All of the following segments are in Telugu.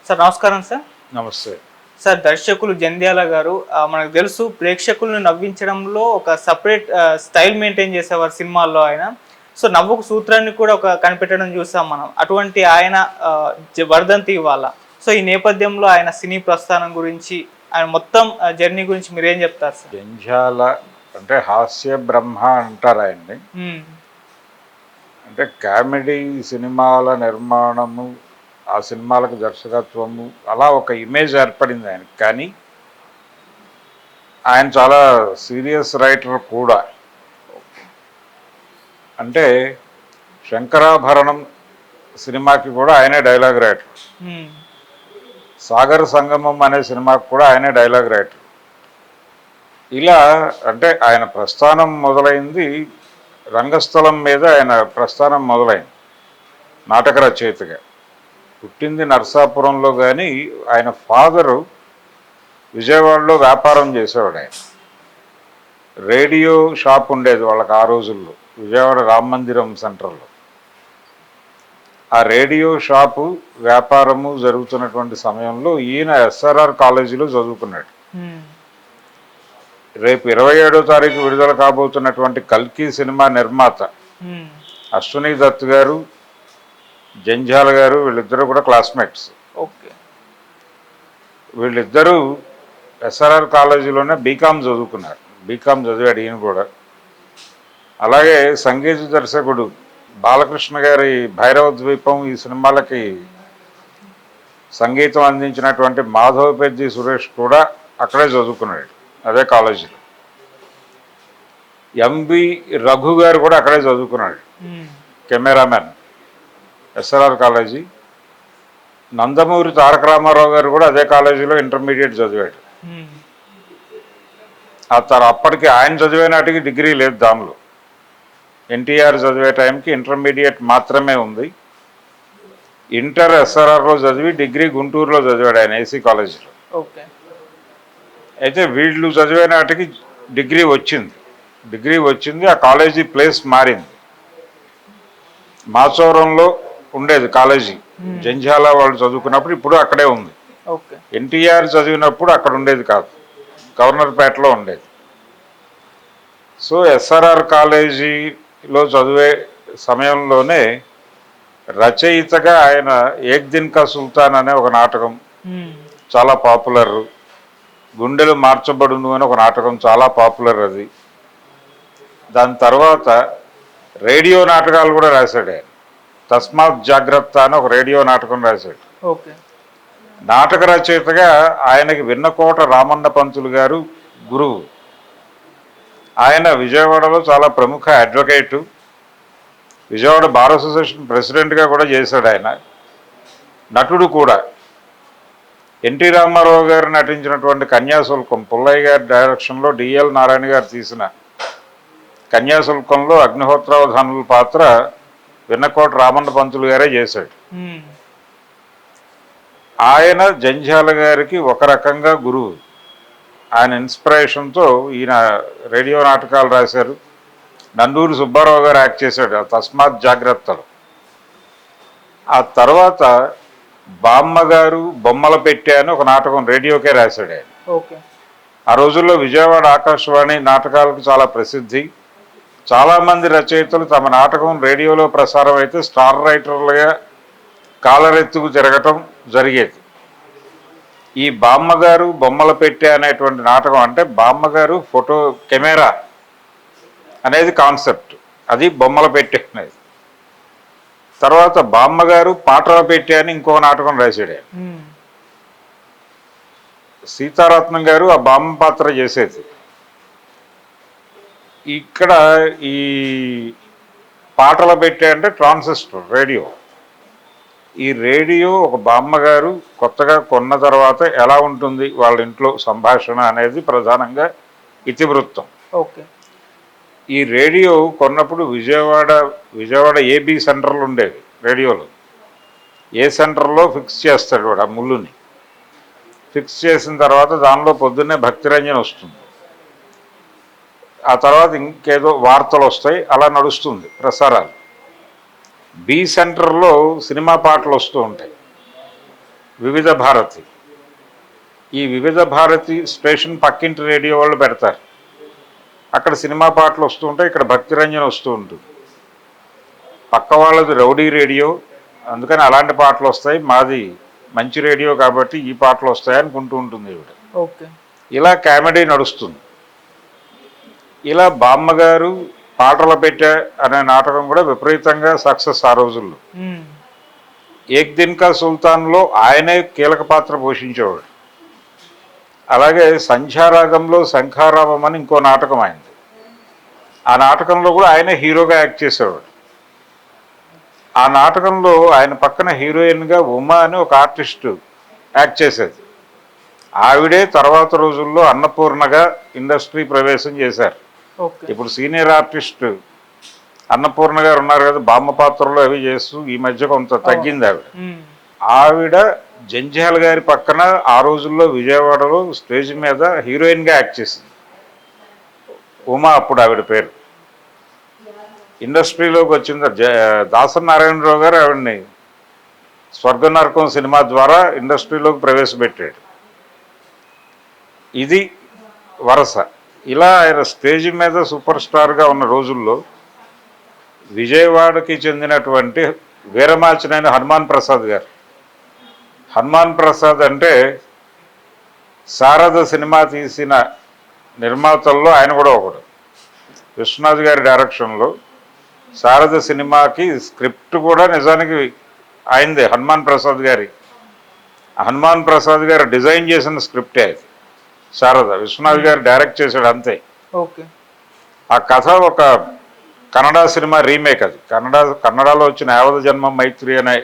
సార్ నమస్కారం సార్. నమస్తే. సార్ దర్శకులు జంధ్యాల గారు మనకు తెలుసు ప్రేక్షకులను నవ్వించడంలో ఒక సపరేట్ స్టైల్ మెయింటైన్ చేసేవారు సినిమాల్లో ఆయన. సో నవ్వుకు సూత్రాన్ని కూడా ఒక కనిపెట్టడం చూసాం మనం. అటువంటి ఆయన వర్ధంతి ఇవాళ. సో ఈ నేపథ్యంలో ఆయన సినీ ప్రస్థానం గురించి ఆయన మొత్తం జర్నీ గురించి మీరేం చెప్తారు సార్? జంధ్యాల అంటే హాస్య బ్రహ్మ అంటారు ఆయన్ని. అంటే కామెడీ సినిమాల నిర్మాణము, ఆ సినిమాలకు దర్శకత్వము, అలా ఒక ఇమేజ్ ఏర్పడింది ఆయనకి. కానీ ఆయన చాలా సీరియస్ రైటర్ కూడా. అంటే శంకరాభరణం సినిమాకి కూడా ఆయనే డైలాగ్ రైటర్. సాగర సంగమం అనే సినిమాకి కూడా ఆయనే డైలాగ్ రైటర్. ఇలా అంటే ఆయన ప్రస్థానం మొదలైంది రంగస్థలం మీద. ఆయన ప్రస్థానం మొదలైంది నాటక రచయితగా. పుట్టింది నర్సాపురంలో, కానీ ఆయన ఫాదరు విజయవాడలో వ్యాపారం చేసేవాడు. ఆయన రేడియో షాప్ ఉండేది వాళ్ళకి ఆ రోజుల్లో, విజయవాడ రామ మందిరం సెంటర్లో. ఆ రేడియో షాపు వ్యాపారము జరుగుతున్నటువంటి సమయంలో ఈయన ఎస్ఆర్ఆర్ కాలేజీలో చదువుకున్నాడు. రేపు 27వ తారీఖు విడుదల కాబోతున్నటువంటి కల్కి సినిమా నిర్మాత అశ్విని దత్ గారు, జంధ్యాల గారు, వీళ్ళిద్దరూ కూడా క్లాస్మేట్స్. ఓకే. వీళ్ళిద్దరూ ఎస్ఆర్ఆర్ కాలేజీలోనే బీకామ్ చదువుకున్నారు. బీకామ్ చదివాడు ఈయన కూడా. అలాగే సంగీత దర్శకుడు బాలకృష్ణ గారి భైరవ ద్వీపం ఈ సినిమాలకి సంగీతం అందించినటువంటి మాధవపెద్ది సురేష్ కూడా అక్కడే చదువుకున్నాడు, అదే కాలేజీలో. ఎంవి రఘు గారు కూడా అక్కడే చదువుకున్నాడు, cameraman, SRR college. Nandamuri Taraka Ramarao గారు కూడా అదే కాలేజీలో ఇంటర్మీడియట్ చదివాడు. అప్పటికి ఆయన చదివే నాటికి డిగ్రీ లేదు దానిలో. ఎన్టీఆర్ చదివే టైంకి ఇంటర్మీడియట్ మాత్రమే ఉంది. ఇంటర్ ఎస్ఆర్ఆర్లో చదివి డిగ్రీ గుంటూరులో చదివాడు ఆయన, ఏసీ కాలేజీలో. ఓకే. అయితే వీళ్ళు చదివే నాటికి డిగ్రీ వచ్చింది. ఆ కాలేజీ ప్లేస్ మారింది. మాచవరంలో ఉండేది కాలేజీ. జంధ్యాల వాళ్ళు చదువుకున్నప్పుడు ఇప్పుడు అక్కడే ఉంది. ఎన్టీఆర్ చదివినప్పుడు అక్కడ ఉండేది కాదు, గవర్నర్పేటలో ఉండేది. సో ఎస్ఆర్ఆర్ కాలేజీలో చదివే సమయంలోనే రచయితగా ఆయన ఏక్ దిన్ కా సుల్తాన్ అనే ఒక నాటకం చాలా పాపులర్, గుండెలు మార్చబడును అని ఒక నాటకం చాలా పాపులర్ అది. దాని తర్వాత రేడియో నాటకాలు కూడా రాశాడు ఆయన. తస్మాత్ జాగ్రత్త అని ఒక రేడియో నాటకం రాశాడు. నాటక రచయితగా ఆయనకి విన్నకోట రామన్న పంతులు గారు గురువు. ఆయన విజయవాడలో చాలా ప్రముఖ అడ్వకేటు, విజయవాడ బార్ అసోసియేషన్ ప్రెసిడెంట్గా కూడా చేశాడు ఆయన. నటుడు కూడా. ఎన్టీ రామారావు గారు నటించినటువంటి కన్యాశుల్కం, పుల్లయ్య గారి డైరెక్షన్లో డిఎల్ నారాయణ గారు తీసిన కన్యాశుల్కంలో అగ్నిహోత్రావధానుల పాత్ర విన్నకోట రామన్న పంతులు గారే చేశాడు. ఆయన జంధ్యాల గారికి ఒక రకంగా గురువు. ఆయన ఇన్స్పిరేషన్తో ఈయన రేడియో నాటకాలు రాశారు. నందూరి సుబ్బారావు గారు యాక్ట్ చేశాడు తస్మాత్ జాగ్రత్తలు. ఆ తర్వాత బామ్మగారు బొమ్మల పెట్టే అని ఒక నాటకం రేడియోకే రాశాడు ఆయన. ఆ రోజుల్లో విజయవాడ ఆకాశవాణి నాటకాలకు చాలా ప్రసిద్ధి. చాలామంది రచయితలు తమ నాటకం రేడియోలో ప్రసారం అయితే స్టార్ రైటర్లుగా కాలరెత్తుకు తిరగటం జరిగేది. ఈ బామ్మగారు బొమ్మల పెట్టే అనేటువంటి నాటకం అంటే బామ్మగారు ఫోటో కెమెరా అనేది కాన్సెప్ట్, అది బొమ్మల పెట్టే అనేది. తర్వాత బామ్మగారు పాటల పెట్టే అని ఇంకో నాటకం రాశాడు. సీతారత్నం గారు ఆ బామ్మ పాత్ర చేసేది. ఇక్కడ ఈ పాటల పెట్టే అంటే ట్రాన్సిస్టర్ రేడియో. ఈ రేడియో ఒక బామ్మగారు కొత్తగా కొన్న తర్వాత ఎలా ఉంటుంది వాళ్ళ ఇంట్లో సంభాషణ అనేది ప్రధానంగా ఇతివృత్తం. ఈ రేడియో కొన్నప్పుడు విజయవాడ ఏబీ సెంటర్లు ఉండేవి రేడియోలో. ఏ సెంటర్లో ఫిక్స్ చేస్తాడు వాడు ఆ ముళ్ళుని. ఫిక్స్ చేసిన తర్వాత దానిలో పొద్దున్నే భక్తిరంజన్ వస్తుంది. ఆ తర్వాత ఇంకేదో వార్తలు వస్తాయి, అలా నడుస్తుంది ప్రసారాలు. బి సెంటర్లో సినిమా పాటలు వస్తూ ఉంటాయి. వివిధ భారతి. ఈ వివిధ భారతి స్టేషన్ పక్కింటి రేడియో వాళ్ళు పెడతారు. అక్కడ సినిమా పాటలు వస్తూ ఉంటాయి, ఇక్కడ భక్తిరంజన్ వస్తూ ఉంటుంది. పక్క వాళ్ళది రౌడీ రేడియో, అందుకని అలాంటి పాటలు వస్తాయి, మాది మంచి రేడియో కాబట్టి ఈ పాటలు వస్తాయి అనుకుంటూ ఉంటుంది ఈవిడ. ఓకే. ఇలా కామెడీ నడుస్తుంది. ఇలా బామ్మగారు పాటలు పెట్టా అనే నాటకం కూడా విపరీతంగా సక్సెస్ ఆ రోజుల్లో. ఏక్ దిన్ కా సుల్తాన్లో ఆయనే కీలక పాత్ర పోషించేవాడు. అలాగే సంధ్యారాగంలో శంఖారావం అని ఇంకో నాటకం అయింది. ఆ నాటకంలో కూడా ఆయనే హీరోగా యాక్ట్ చేసేవాడు. ఆ నాటకంలో ఆయన పక్కన హీరోయిన్గా ఉమా అని ఒక ఆర్టిస్టు యాక్ట్ చేసేది. ఆవిడే తర్వాత రోజుల్లో అన్నపూర్ణగా ఇండస్ట్రీ ప్రవేశం చేశారు. ఇప్పుడు సీనియర్ ఆర్టిస్ట్ అన్నపూర్ణ గారు ఉన్నారు కదా, బామ్మ పాత్రలో అవి చేస్తూ ఈ మధ్య కొంత తగ్గింది ఆవిడ. ఆవిడ జంధ్యాల గారి పక్కన ఆ రోజుల్లో విజయవాడలో స్టేజ్ మీద హీరోయిన్గా యాక్ట్ చేసింది. ఉమా అప్పుడు ఆవిడ పేరు. ఇండస్ట్రీలోకి వచ్చింది దాసరి నారాయణరావు గారు ఆవిడని స్వర్గ నరకం సినిమా ద్వారా ఇండస్ట్రీలోకి ప్రవేశపెట్టాడు. ఇది వరస. ఇలా ఆయన స్టేజ్ మీద సూపర్ స్టార్గా ఉన్న రోజుల్లో విజయవాడకి చెందినటువంటి వీరమాచినైన హనుమాన్ ప్రసాద్ గారు. హనుమాన్ ప్రసాద్ అంటే శారద సినిమా తీసిన నిర్మాతల్లో ఆయన కూడా ఒకడు. విశ్వనాథ్ గారి డైరెక్షన్లో శారద సినిమాకి స్క్రిప్ట్ కూడా నిజానికి ఆయనదే, హనుమాన్ ప్రసాద్ గారి. హనుమాన్ ప్రసాద్ గారు డిజైన్ చేసిన స్క్రిప్టే అది. శారద విశ్వనాథ్ గారు డైరెక్ట్ చేశాడు అంతే. ఓకే. ఆ కథ ఒక కన్నడ సినిమా రీమేక్. అది కన్నడలో వచ్చిన యావద జన్మ మైత్రి అనే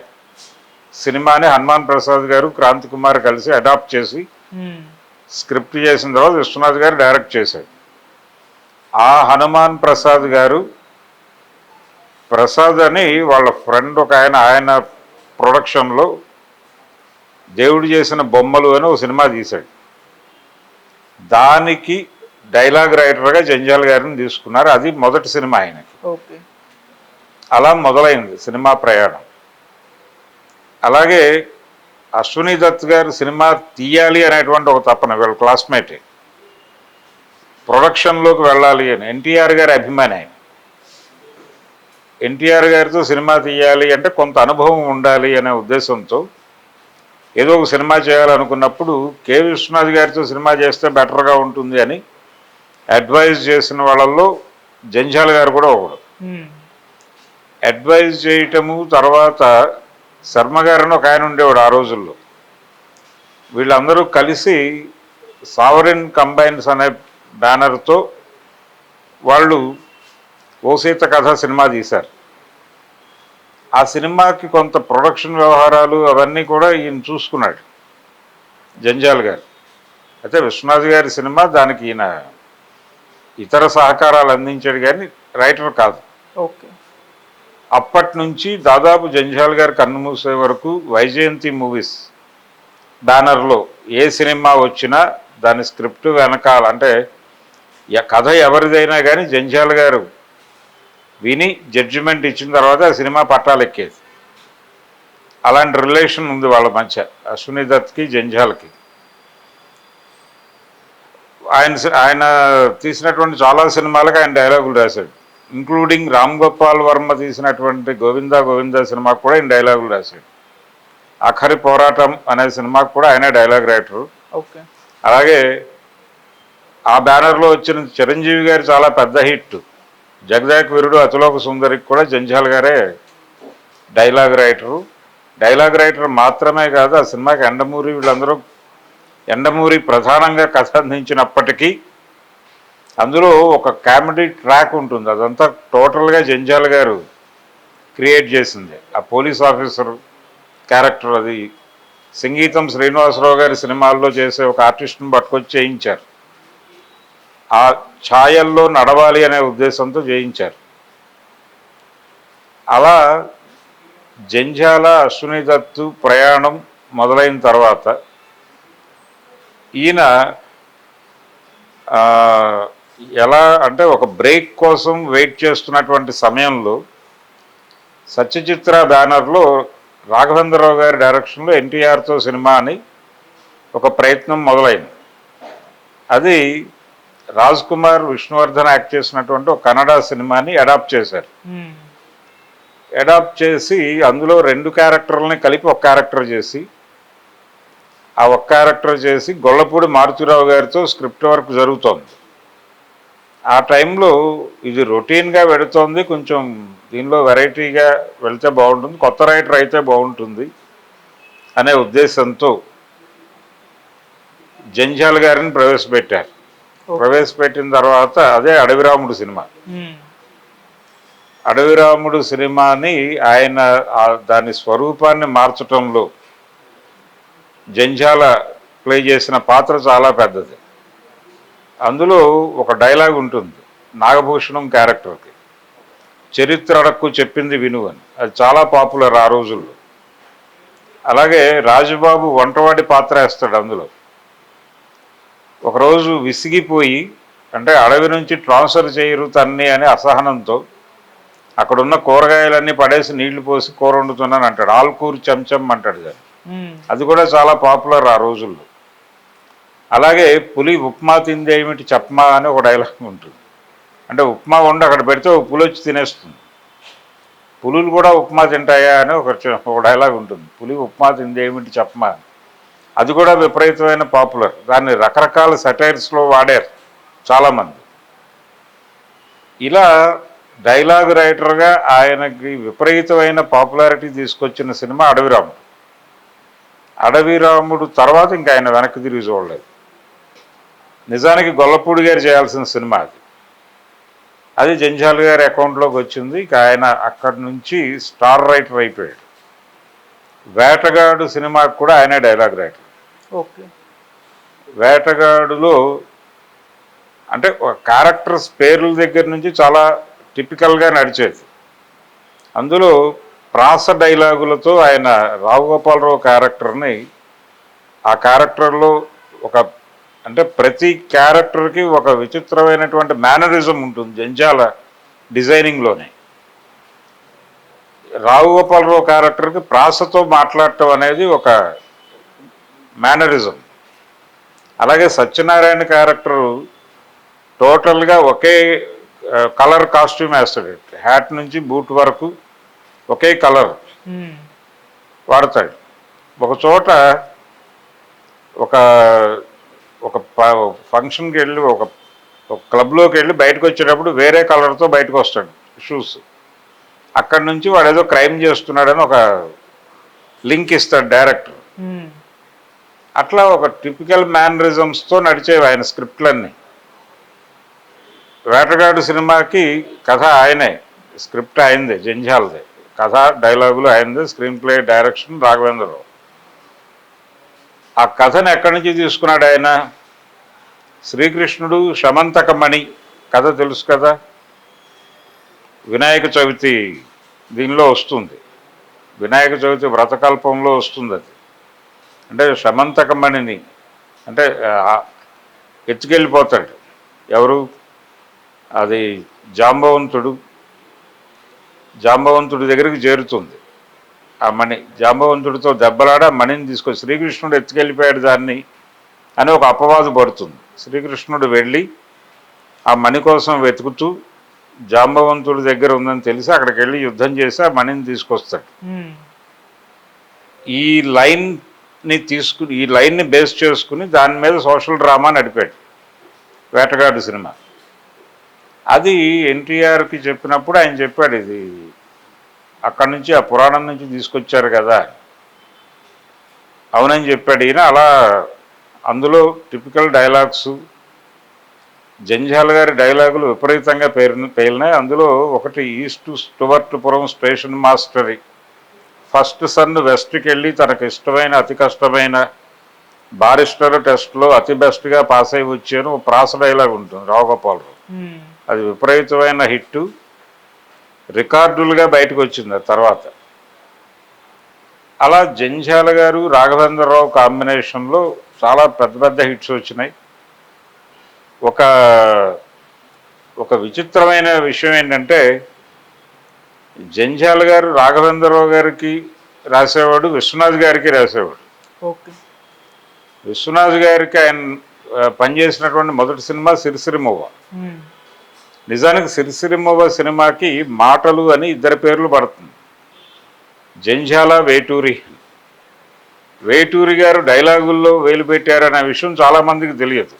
సినిమాని హనుమాన్ ప్రసాద్ గారు క్రాంతి కుమార్ కలిసి అడాప్ట్ చేసి స్క్రిప్ట్ చేసిన తర్వాత విశ్వనాథ్ గారు డైరెక్ట్ చేశాడు. ఆ హనుమాన్ ప్రసాద్ గారు, ప్రసాద్ అని వాళ్ళ ఫ్రెండ్ ఒక ఆయన ప్రొడక్షన్లో దేవుడు చేసిన బొమ్మలు అని ఒక సినిమా తీశాడు. దానికి డైలాగ్ రైటర్గా జంజాల్ గారిని తీసుకున్నారు. అది మొదటి సినిమా ఆయనకి. అలా మొదలైంది సినిమా ప్రయాణం. అలాగే అశ్విని దత్ గారు సినిమా తీయాలి అనేటువంటి ఒక తపన, వీళ్ళ క్లాస్మేటే, ప్రొడక్షన్లోకి వెళ్ళాలి అని. ఎన్టీఆర్ గారి అభిమాని ఆయన. ఎన్టీఆర్ గారితో సినిమా తీయాలి అంటే కొంత అనుభవం ఉండాలి అనే ఉద్దేశంతో ఏదో ఒక సినిమా చేయాలనుకున్నప్పుడు కె విశ్వనాథ్ గారితో సినిమా చేస్తే బెటర్గా ఉంటుంది అని అడ్వైజ్ చేసిన వాళ్ళల్లో జంజాల గారు కూడా ఒకడు. అడ్వైజ్ చేయటము, తర్వాత శర్మ గారిని ఒక ఆయన ఉండేవాడు ఆ రోజుల్లో. వీళ్ళందరూ కలిసి సావరిన్ కంబైన్స్ అనే బ్యానర్తో వాళ్ళు ఓ సీత కథ సినిమా తీశారు. ఆ సినిమాకి కొంత ప్రొడక్షన్ వ్యవహారాలు అవన్నీ కూడా ఈయన చూసుకున్నాడు, జంజాల్ గారు. అయితే విశ్వనాథ్ గారి సినిమా దానికి ఈయన ఇతర సహకారాలు అందించాడు కానీ రైటర్ కాదు. అప్పటి నుంచి దాదాపు జంజాల్ గారు కన్నుమూసే వరకు వైజయంతి మూవీస్ బ్యానర్లో ఏ సినిమా వచ్చినా దాని స్క్రిప్ట్ వెనకాల, అంటే కథ ఎవరిదైనా కానీ జంజాల్ గారు విని జడ్జిమెంట్ ఇచ్చిన తర్వాత ఆ సినిమా పట్టాలెక్కేది. అలాంటి రిలేషన్ ఉంది వాళ్ళ మధ్య, అశ్విని దత్కి జంజాల్కి. ఆయన తీసినటువంటి చాలా సినిమాలకు ఆయన డైలాగులు రాశాడు, ఇంక్లూడింగ్ రామ్ గోపాల్ వర్మ తీసినటువంటి గోవిందా గోవిందా సినిమాకు కూడా ఆయన డైలాగులు రాశాడు. ఆఖరి పోరాటం అనే సినిమాకు కూడా ఆయన డైలాగ్ రైటరు. అలాగే ఆ బ్యానర్లో వచ్చిన చిరంజీవి గారు చాలా పెద్ద హిట్ జగదేక వీరుడు అతిలోక సుందరికి కూడా జంజాల్ గారే డైలాగ్ రైటరు. డైలాగ్ రైటర్ మాత్రమే కాదు, ఆ సినిమాకి ఎండమూరి వీళ్ళందరూ, ఎండమూరి ప్రధానంగా కథ అందించినప్పటికీ అందులో ఒక కామెడీ ట్రాక్ ఉంటుంది, అదంతా టోటల్గా జంజాల్ గారు క్రియేట్ చేసింది. ఆ పోలీస్ ఆఫీసర్ క్యారెక్టర్ అది సంగీతం శ్రీనివాసరావు గారి సినిమాల్లో చేసే ఒక ఆర్టిస్ట్ని పట్టుకొచ్చి చేయించారు. ఆ ఛాయల్లో నడవాలి అనే ఉద్దేశంతో చేయించారు. అలా జంజాల అశ్విని దత్తు ప్రయాణం మొదలైన తర్వాత ఈయన ఎలా అంటే ఒక బ్రేక్ కోసం వెయిట్ చేస్తున్నటువంటి సమయంలో సత్యచిత్ర బ్యానర్లో రాఘవేంద్రరావు గారి డైరెక్షన్లో ఎన్టీఆర్తో సినిమా అని ఒక ప్రయత్నం మొదలైంది. అది రాజ్ కుమార్, విష్ణువర్ధన్ యాక్ట్ చేసినటువంటి ఒక కన్నడ సినిమాని అడాప్ట్ చేశారు. అడాప్ట్ చేసి అందులో 2 క్యారెక్టర్లని కలిపి ఒక క్యారెక్టర్ చేసి, ఆ ఒక్క క్యారెక్టర్ చేసి గొల్లపూడి మారుతిరావు గారితో స్క్రిప్ట్ వర్క్ జరుగుతోంది. ఆ టైంలో ఇది రొటీన్గా వెళుతోంది, కొంచెం దీనిలో వెరైటీగా వెళితే బాగుంటుంది, కొత్త రైటర్ అయితే బాగుంటుంది అనే ఉద్దేశంతో జంధ్యాల గారిని ప్రవేశపెట్టారు. ప్రవేశపెట్టిన తర్వాత అదే అడవిరాముడు సినిమా. అడవిరాముడు సినిమాని ఆయన దాని స్వరూపాన్ని మార్చటంలో జంధ్యాల ప్లే చేసిన పాత్ర చాలా పెద్దది. అందులో ఒక డైలాగ్ ఉంటుంది నాగభూషణం క్యారెక్టర్కి, చరిత్ర అడక్కు చెప్పింది విను అని. అది చాలా పాపులర్ ఆ రోజుల్లో. అలాగే రాజుబాబు వంటవాడి పాత్ర వేస్తాడు అందులో. ఒకరోజు విసిగిపోయి, అంటే అడవి నుంచి ట్రాన్స్ఫర్ చేయరు తన్ని అనే అసహనంతో అక్కడున్న కూరగాయలన్నీ పడేసి నీళ్లు పోసి కూర వండుతున్నాను అంటాడు. ఆల్కూరు చెంచం అంటాడు దాన్ని. అది కూడా చాలా పాపులర్ ఆ రోజుల్లో. అలాగే పులి ఉప్మా తింది ఏమిటి చెప్పమా అని ఒక డైలాగ్ ఉంటుంది. అంటే ఉప్మా వండి అక్కడ పెడితే ఒక పులి వచ్చి తినేస్తుంది. పులులు కూడా ఉప్మా తింటాయా అని ఒక డైలాగ్ ఉంటుంది. పులి ఉప్మా తింది ఏమిటి చెప్పమా. అది కూడా విపరీతమైన పాపులర్. దాన్ని రకరకాల సెటైర్స్లో వాడారు చాలామంది. ఇలా డైలాగ్ రైటర్గా ఆయనకి విపరీతమైన పాపులారిటీ తీసుకొచ్చిన సినిమా అడవిరాముడు. అడవిరాముడు తర్వాత ఇంకా ఆయన వెనక్కి తిరిగి చూడలేదు. నిజానికి గొల్లపూడి గారు చేయాల్సిన సినిమా అది జంధ్యాల గారి అకౌంట్లోకి వచ్చింది. ఇక ఆయన అక్కడి నుంచి స్టార్ రైటర్ అయిపోయాడు. వేటగాడు సినిమాకి కూడా ఆయనే డైలాగ్ రైటర్. ఓకే. వేటగాడులో అంటే క్యారెక్టర్స్ పేర్ల దగ్గర నుంచి చాలా టిపికల్గా నడిచేది. అందులో ప్రాస డైలాగులతో ఆయన రావుగోపాలరావు క్యారెక్టర్ని, ఆ క్యారెక్టర్లో ఒక అంటే ప్రతి క్యారెక్టర్కి ఒక విచిత్రమైనటువంటి మేనరిజం ఉంటుంది జంధ్యాల డిజైనింగ్లోనే. రావుగోపాలరావు క్యారెక్టర్కి ప్రాసతో మాట్లాడటం అనేది ఒక మేనరిజం. అలాగే సత్యనారాయణ క్యారెక్టరు టోటల్గా ఒకే కలర్ కాస్ట్యూమ్ వేస్తాడు. హ్యాట్ నుంచి బూట్ వరకు ఒకే కలర్ వాడతాడు. ఒక చోట ఒక ఒక ఫంక్షన్కి వెళ్ళి ఒక క్లబ్లోకి వెళ్ళి బయటకు వచ్చేటప్పుడు వేరే కలర్తో బయటకు వస్తాడు షూస్. అక్కడి నుంచి వాడు ఏదో క్రైమ్ చేస్తున్నాడని ఒక లింక్ ఇస్తాడు డైరెక్టర్. అట్లా ఒక టిపికల్ మేనరిజమ్స్తో నడిచేవి ఆయన స్క్రిప్ట్లన్నీ. వేటగాడు సినిమాకి కథ ఆయనే, స్క్రిప్ట్ ఆయనదే, జంధ్యాలదే. కథ డైలాగులు ఆయనదే, స్క్రీన్ ప్లే డైరెక్షన్ రాఘవేంద్రరావు. ఆ కథను ఎక్కడి నుంచి తీసుకున్నాడు ఆయన? శ్రీకృష్ణుడు శమంతకమణి కథ తెలుసు కదా, వినాయక చవితి దీనిలో వస్తుంది, వినాయక చవితి వ్రతకల్పంలో వస్తుంది. అది అంటే శమంతకమణిని అంటే ఎత్తుకెళ్ళిపోతాడు ఎవరు, అది జాంబవంతుడి దగ్గరికి చేరుతుంది ఆ మణి. జాంబవంతుడితో దెబ్బలాడ మణిని తీసుకొని శ్రీకృష్ణుడు ఎత్తుకెళ్ళిపోయాడు దాన్ని అని ఒక అపవాదు పడుతుంది. శ్రీకృష్ణుడు వెళ్ళి ఆ మణి కోసం వెతుకుతూ జాంబవంతుడి దగ్గర ఉందని తెలిసి అక్కడికి వెళ్ళి యుద్ధం చేసి ఆ మణిని తీసుకొస్తాడు. ఈ లైన్ని బేస్ చేసుకుని దాని మీద సోషల్ డ్రామా నడిపాడు వేటగాడు సినిమా. అది ఎన్టీఆర్కి చెప్పినప్పుడు ఆయన చెప్పాడు, ఇది అక్కడి నుంచి ఆ పురాణం నుంచి తీసుకొచ్చారు కదా. అవునని చెప్పాడు ఈయన. అలా అందులో టిపికల్ డైలాగ్స్, జంధ్యాల గారి డైలాగులు విపరీతంగా పేలినాయి. అందులో ఒకటి east Stuartpuram station mastery, first son వెస్ట్కి వెళ్ళి తనకు ఇష్టమైన అతి కష్టమైన బారిస్టర్ టెస్ట్లో అతి బెస్ట్గా పాస్ అయి వచ్చాను ప్రాస డైలాగ్ ఉంటుంది రావుగోపాలరావు. అది విపరీతమైన హిట్టు, రికార్డులుగా బయటకు వచ్చింది ఆ తర్వాత. అలా జంధ్యాల గారు రాఘవేంద్రరావు కాంబినేషన్లో చాలా పెద్ద పెద్ద హిట్స్ వచ్చినాయి. ఒక విచిత్రమైన విషయం ఏంటంటే జంధ్యాల గారు రాఘవేంద్రరావు గారికి రాసేవాడు, విశ్వనాథ్ గారికి రాసేవాడు. ఓకే. విశ్వనాథ్ గారికి ఆయన పనిచేసినటువంటి మొదటి సినిమా సిరిసిరిమవ్వ. నిజానికి సిరిసిరిమవ్వ సినిమాకి మాటలు అని ఇద్దరి పేర్లు పడుతుంది, జంఝాల, వేటూరి. వేటూరి గారు డైలాగుల్లో వేలు పెట్టారనే విషయం చాలామందికి తెలియదు.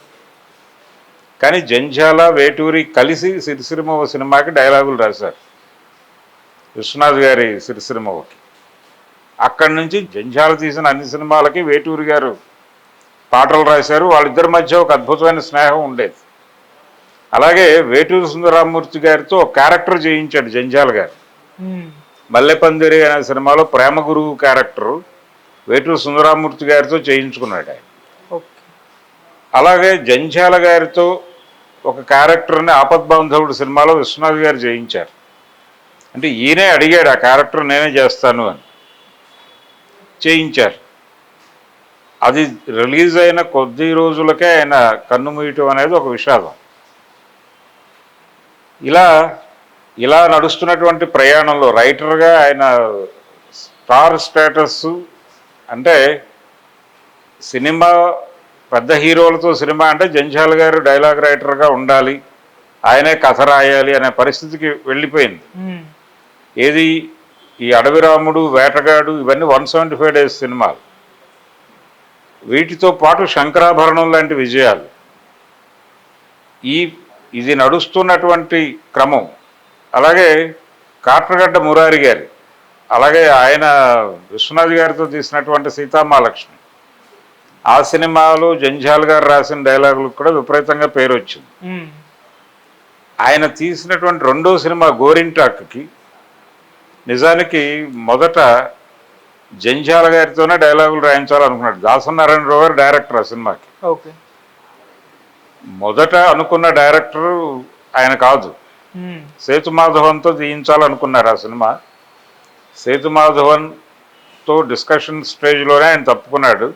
కానీ జంఝాల, వేటూరి కలిసి సిరిసిరిమవ్వ సినిమాకి డైలాగులు రాశారు, విశ్వనాథ్ గారి సిరిసిరిమవ్వకి. అక్కడి నుంచి జంఝాల తీసిన అన్ని సినిమాలకి వేటూరి గారు పాటలు రాశారు. వాళ్ళిద్దరి మధ్య ఒక అద్భుతమైన స్నేహం ఉండేది. అలాగే వేటూరి సుందరరామూర్తి గారితో ఒక క్యారెక్టర్ చేయించాడు జంఝాల గారు. మల్లెపందిరి అనే సినిమాలో ప్రేమ గురువు క్యారెక్టరు వేటూరి సుందరరామూర్తి గారితో చేయించుకున్నాడు ఆయన. అలాగే జంఝాల గారితో ఒక క్యారెక్టర్ని ఆపద్బాంధవుడు సినిమాలో విశ్వనాథ్ గారు చేయించారు. అంటే ఈయనే అడిగాడు ఆ క్యారెక్టర్ నేనే చేస్తాను అని, చేయించారు. అది రిలీజ్ అయిన కొద్ది రోజులకే ఆయన కన్నుమూయటం అనేది ఒక విషాదం. ఇలా నడుస్తున్నటువంటి ప్రయాణంలో రైటర్గా ఆయన స్టార్ స్టేటస్, అంటే సినిమా పెద్ద హీరోలతో సినిమా అంటే జంఝాల గారు డైలాగ్ రైటర్గా ఉండాలి, ఆయనే కథ రాయాలి అనే పరిస్థితికి వెళ్ళిపోయింది. ఏది ఈ అడవి రాముడు, వేటగాడు ఇవన్నీ 175 days సినిమాలు. వీటితో పాటు శంకరాభరణం లాంటి విజయాలు. ఇది నడుస్తున్నటువంటి క్రమం. అలాగే కాట్రగడ్డ మురారి గారి, అలాగే ఆయన విశ్వనాథ్ గారితో తీసినటువంటి సీతామహాలక్ష్మి, ఆ సినిమాలో జంఝాల్ గారు రాసిన డైలాగులకు కూడా విపరీతంగా పేరు వచ్చింది. ఆయన తీసినటువంటి రెండో సినిమా గోరింటాక్కి నిజానికి మొదట జంఝాల గారితోనే డైలాగులు రాయించాలనుకున్నాడు. దాసనారాయణరావు గారు డైరెక్టర్ ఆ సినిమాకి. ఓకే. మొదట అనుకున్న డైరెక్టరు ఆయన కాదు, సేతుమాధవన్తో తీయించాలనుకున్నారు ఆ సినిమా. సేతుమాధవన్తో డిస్కషన్ స్టేజ్లోనే ఆయన తప్పుకున్నాడు.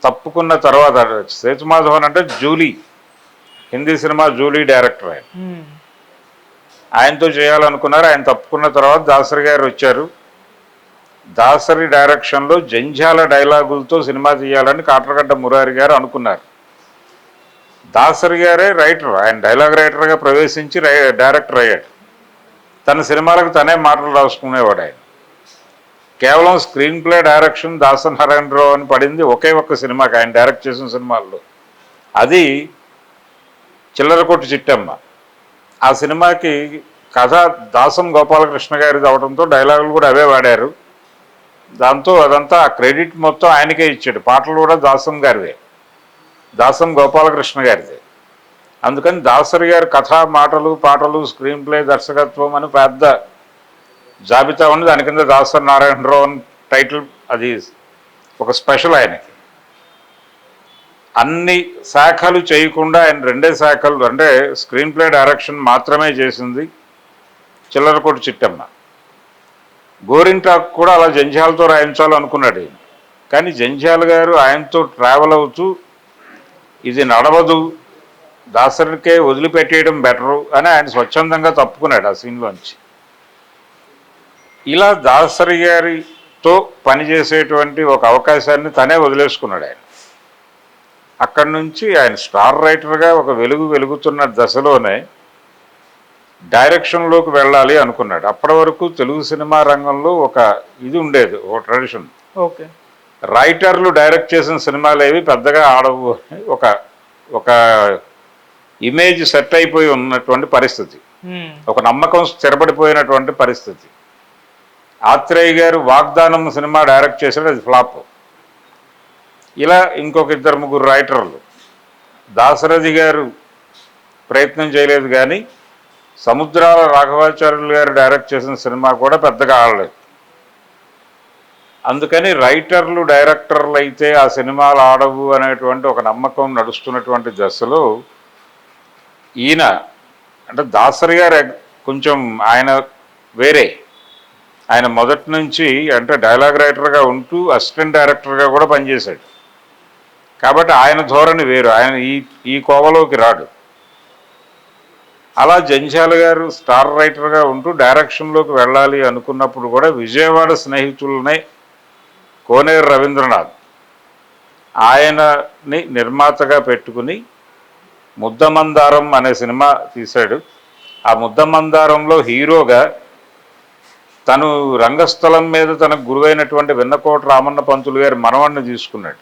తప్పుకున్న తర్వాత సేతుమాధవన్ అంటే Julie, Hindi cinema Julie director ఆయన. ఆయనతో చేయాలనుకున్నారు. ఆయన తప్పుకున్న తర్వాత దాసరి గారు వచ్చారు. దాసరి డైరెక్షన్లో జంఝాల డైలాగులతో సినిమా తీయాలని కాట్రగడ్డ మురారి గారు అనుకున్నారు. దాసరి గారే రైటర్, ఆయన డైలాగ్ రైటర్గా ప్రవేశించి డైరెక్టర్ అయ్యాడు. తన సినిమాలకు తనే మాటలు రాసుకునేవాడు ఆయన. కేవలం స్క్రీన్ ప్లే డైరెక్షన్ దాసనారాయణరావు అని పడింది ఒకే ఒక్క సినిమాకి ఆయన డైరెక్ట్ చేసిన సినిమాల్లో. అది చిల్లరకొట్టు చిట్టమ్మ. ఆ సినిమాకి కథ దాసం గోపాలకృష్ణ గారిది అవడంతో డైలాగులు కూడా అవే వాడారు. దాంతో అదంతా ఆ క్రెడిట్ మొత్తం ఆయనకే ఇచ్చాడు. పాటలు కూడా దాసం గారివే, దాసం గోపాలకృష్ణ గారిదే. అందుకని దాసరి గారి కథ, మాటలు, పాటలు, స్క్రీన్ ప్లే, దర్శకత్వం అని పెద్ద జాబితా ఉంది. దాని కింద దాసరి నారాయణరావు అని టైటిల్, అది ఒక స్పెషల్ ఆయనకి. అన్ని శాఖలు చేయకుండా ఆయన రెండే శాఖలు, అంటే స్క్రీన్ ప్లే డైరెక్షన్ మాత్రమే చేసింది చిల్లరకొట్టు చిట్టమ్మ. గోరింటాక్ కూడా అలా జంఝాలతో రాయించాలనుకున్నాడు ఆయన. కానీ జంఝాల గారు ఆయనతో ట్రావెల్ అవుతూ ఇది నడవదు, దాసరికే వదిలిపెట్టేయడం బెటరు అని ఆయన స్వచ్ఛందంగా తప్పుకున్నాడు ఆ సీన్లోంచి. ఇలా దాసరి గారితో పనిచేసేటువంటి ఒక అవకాశాన్ని తనే వదిలేసుకున్నాడు ఆయన. అక్కడి నుంచి ఆయన స్టార్ రైటర్గా ఒక వెలుగుతున్న దశలోనే డైరెక్షన్లోకి వెళ్ళాలి అనుకున్నాడు. అప్పటి వరకు తెలుగు సినిమా రంగంలో ఒక ఇది ఉండేది, ఒక ట్రెడిషన్. ఓకే. రైటర్లు డైరెక్ట్ చేసిన సినిమాలు ఏవి పెద్దగా ఆడవు అని ఒక ఇమేజ్ సెట్ అయిపోయి ఉన్నటువంటి పరిస్థితి, ఒక నమ్మకం స్థిరపడిపోయినటువంటి పరిస్థితి. ఆత్రేయ గారు వాగ్దానం సినిమా డైరెక్ట్ చేశాడు, అది ఫ్లాప్. ఇలా ఇంకొక 2-3 రైటర్లు. దాశరథి గారు ప్రయత్నం చేయలేదు, కానీ సముద్రాల రాఘవాచార్యులు గారు డైరెక్ట్ చేసిన సినిమా కూడా పెద్దగా ఆడలేదు. అందుకని రైటర్లు, డైరెక్టర్లు అయితే ఆ సినిమాలు ఆడవు అనేటువంటి ఒక నమ్మకం నడుస్తున్నటువంటి దశలో ఈయన, అంటే దాసరి గారు కొంచెం ఆయన వేరే. ఆయన మొదటి నుంచి అంటే డైలాగ్ రైటర్గా ఉంటూ అసిస్టెంట్ డైరెక్టర్గా కూడా పనిచేశాడు. కాబట్టి ఆయన ధోరణి వేరు, ఆయన ఈ కోవలోకి రాడు. అలా జంధ్యాల గారు స్టార్ రైటర్గా ఉంటూ డైరెక్షన్లోకి వెళ్ళాలి అనుకున్నప్పుడు కూడా విజయవాడ స్నేహితులనే కోనేరు రవీంద్రనాథ్ ఆయనని నిర్మాతగా పెట్టుకుని ముద్దమందారం అనే సినిమా తీశాడు. ఆ ముద్దమందారంలో హీరోగా తను రంగస్థలం మీద తనకు గురువైనటువంటి వెన్నకోట రామన్న పంతులు గారి మనవణ్ణి తీసుకున్నాడు.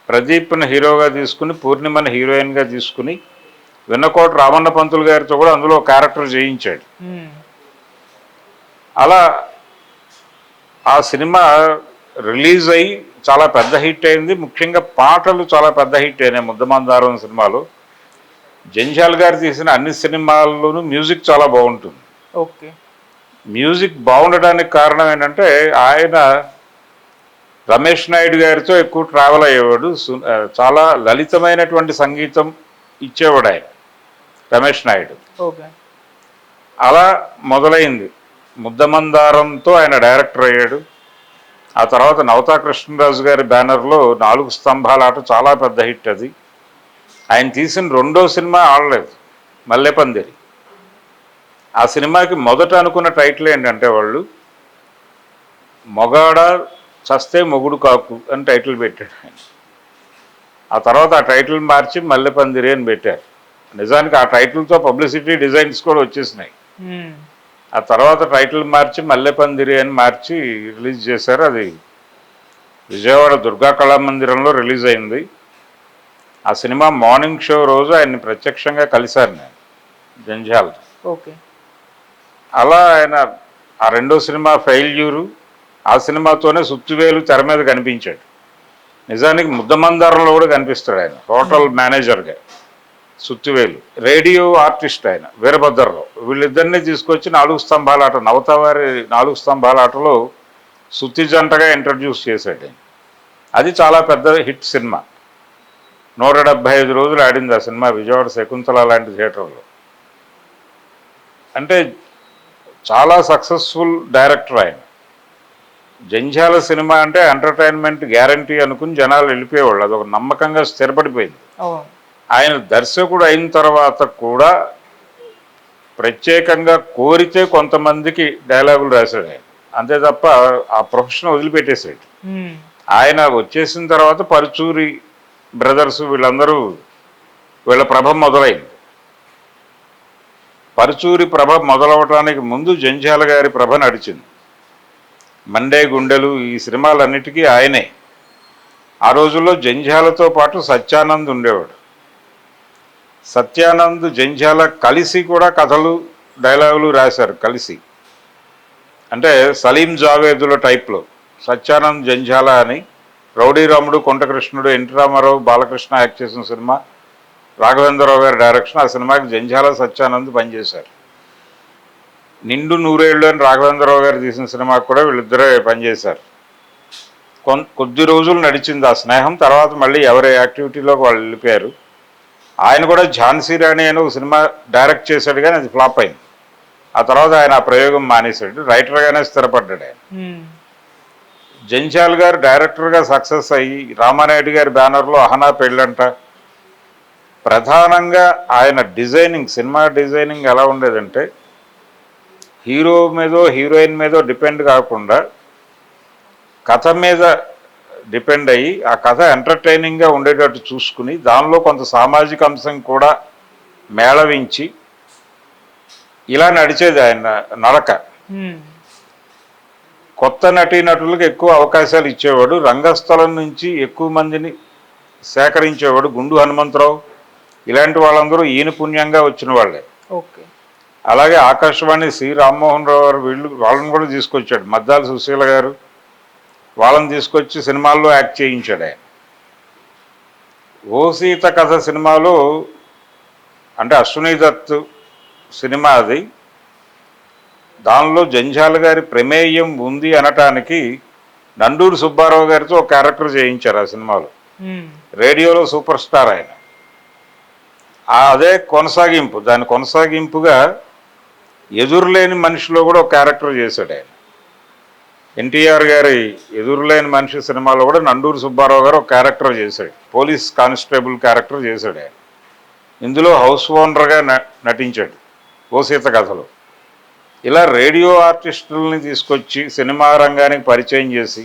ప్రదీప్ని హీరోగా తీసుకుని పూర్ణిమని హీరోయిన్గా తీసుకుని వెన్నకోట రామన్న పంతులు గారితో కూడా అందులో క్యారెక్టర్ చేయించాడు. అలా ఆ సినిమా రిలీజ్ అయ్యి చాలా పెద్ద హిట్ అయింది. ముఖ్యంగా పాటలు చాలా పెద్ద హిట్ అయినాయి ముద్దమందారం సినిమాలో. జంధ్యాల గారు తీసిన అన్ని సినిమాల్లోనూ మ్యూజిక్ చాలా బాగుంటుంది. ఓకే. మ్యూజిక్ బాగుండడానికి కారణం ఏంటంటే ఆయన రమేష్ నాయుడు గారితో ఎక్కువ ట్రావెల్ అయ్యేవాడు. చాలా లలితమైనటువంటి సంగీతం ఇచ్చేవాడు ఆయన రమేష్ నాయుడు. ఓకే. అలా మొదలైంది. ముద్దమందారంతో ఆయన డైరెక్టర్ అయ్యాడు. ఆ తర్వాత నవతా కృష్ణరాజు గారి బ్యానర్లో 4 స్తంభాల ఆట చాలా పెద్ద హిట్ అది. ఆయన తీసిన రెండో సినిమా ఆడలేదు, మల్లెపందిరి. ఆ సినిమాకి మొదట అనుకున్న టైటిల్ ఏంటంటే వాళ్ళు మొగాడ చస్తే మొగుడు కాకు అని టైటిల్ పెట్టాడు ఆయన. ఆ తర్వాత ఆ టైటిల్ మార్చి మల్లెపందిరి అని పెట్టారు. నిజానికి ఆ టైటిల్తో పబ్లిసిటీ డిజైన్స్ కూడా వచ్చేసినాయి. ఆ తర్వాత టైటిల్ మార్చి మల్లెపందిరి అని మార్చి రిలీజ్ చేశారు. అది విజయవాడ దుర్గా కళామందిరంలో రిలీజ్ అయింది. ఆ సినిమా మార్నింగ్ షో రోజు ఆయన్ని ప్రత్యక్షంగా కలిశాను నేను జంధ్యాల. ఓకే. అలా ఆయన ఆ రెండో సినిమా ఫెయిల్యూరు, ఆ సినిమాతోనే సుత్తివేలు తెర మీద కనిపించాడు. నిజానికి ముద్దమందారంలో కూడా కనిపిస్తాడు ఆయన హోటల్ మేనేజర్గా. సుత్తివేలు రేడియో ఆర్టిస్ట్ ఆయన వీరభద్రరావు. వీళ్ళిద్దరినీ తీసుకొచ్చి 4 స్తంభాల ఆట, నవతవారి 4 స్తంభాల ఆటలో సుత్తి జంటగా ఇంట్రడ్యూస్ చేశాడు ఆయన. అది చాలా పెద్ద హిట్ సినిమా. 175 రోజులు ఆడింది ఆ సినిమా విజయవాడ శకుంతల లాంటి థియేటర్లో. అంటే చాలా సక్సెస్ఫుల్ డైరెక్టర్ ఆయన. జంధ్యాల సినిమా అంటే ఎంటర్టైన్మెంట్ గ్యారంటీ అనుకుని జనాలు వెళ్ళిపోయేవాళ్ళు. అదొక నమ్మకంగా స్థిరపడిపోయింది. ఆయన దర్శకుడు అయిన తర్వాత కూడా ప్రత్యేకంగా కోరితే కొంతమందికి డైలాగులు రాశాడు ఆయన. అంతే తప్ప ఆ ప్రొఫెషన్ వదిలిపెట్టేసాడు. ఆయన వచ్చేసిన తర్వాత పరుచూరి బ్రదర్స్ వీళ్ళందరూ వీళ్ళ ప్రభ మొదలైంది. పరుచూరి ప్రభ మొదలవటానికి ముందు జంధ్యాల గారి ప్రభ నడిచింది. మండే గుండెలు ఈ సినిమాలన్నిటికీ ఆయనే. ఆ రోజుల్లో జంధ్యాలతో పాటు సత్యానంద్ ఉండేవాడు. సత్యానంద్ జంధ్యాల కలిసి కూడా కథలు డైలాగులు రాశారు కలిసి. అంటే సలీం జావేదుల టైప్లో సత్యానంద్ జంధ్యాల అని. రౌడీ రాముడు, కొంటకృష్ణుడు, ఎన్టీ రామారావు, బాలకృష్ణ యాక్ట్ చేసిన సినిమా, రాఘవేంద్రరావు గారి డైరెక్షన్. ఆ సినిమాకి జంధ్యాల సత్యానంద్ పనిచేశారు. నిండు నూరేళ్ళు అని రాఘవేంద్రరావు గారు తీసిన సినిమాకి కూడా వీళ్ళిద్దరే పనిచేశారు. కొద్ది రోజులు నడిచింది ఆ స్నేహం. తర్వాత మళ్ళీ ఎవరి యాక్టివిటీలోకి వాళ్ళు వెళ్ళిపోయారు. ఆయన కూడా ఝాన్సీ రాణి అని ఒక సినిమా డైరెక్ట్ చేశాడు, కానీ అది ఫ్లాప్ అయింది. ఆ తర్వాత ఆయన ఆ ప్రయోగం మానేశాడు, రైటర్గానే స్థిరపడ్డాడు ఆయన. జంధ్యాల గారు డైరెక్టర్గా సక్సెస్ అయ్యి రామానాయుడు గారి బ్యానర్లో అహనా పెళ్ళంట. ప్రధానంగా ఆయన డిజైనింగ్, సినిమా డిజైనింగ్ ఎలా ఉండేదంటే హీరో మీదో హీరోయిన్ మీదో డిపెండ్ కాకుండా కథ మీద డిపెండ్ అయ్యి ఆ కథ ఎంటర్టైనింగ్గా ఉండేటట్టు చూసుకుని దానిలో కొంత సామాజిక అంశం కూడా మేళవించి ఇలా నడిచేది ఆయన నడక. కొత్త నటీనటులకు ఎక్కువ అవకాశాలు ఇచ్చేవాడు. రంగస్థలం నుంచి ఎక్కువ మందిని సేకరించేవాడు. గుండు హనుమంతరావు ఇలాంటి వాళ్ళందరూ ఈయన పుణ్యంగా వచ్చిన వాళ్ళే. ఓకే. అలాగే ఆకాశవాణి సి రామ్మోహన్ రావు గారు వాళ్ళని కూడా తీసుకొచ్చాడు. మద్దాల సుశీల గారు వాళ్ళని తీసుకొచ్చి సినిమాల్లో యాక్ట్ చేయించాడు ఆయన. ఓ సీత కథ సినిమాలో అంటే అశ్విని దత్ సినిమా అది. దానిలో జంధ్యాల గారి ప్రమేయం ఉంది అనటానికి నండూరు సుబ్బారావు గారితో ఒక క్యారెక్టర్ చేయించారు ఆ సినిమాలో. రేడియోలో సూపర్ స్టార్ ఆయన. అదే కొనసాగింపు, దాని కొనసాగింపుగా ఎదురులేని మనిషిలో కూడా ఒక క్యారెక్టర్ చేశాడు ఆయన. ఎన్టీఆర్ గారి ఎదురులేని మనిషి సినిమాలో కూడా నండూరు సుబ్బారావు గారు ఒక క్యారెక్టర్ చేశాడు. పోలీస్ కానిస్టేబుల్ క్యారెక్టర్ చేశాడు ఆయన. ఇందులో హౌస్ ఓనర్గా నటించాడు ఓ సీత కథలో. ఇలా రేడియో ఆర్టిస్టులని తీసుకొచ్చి సినిమా రంగానికి పరిచయం చేసి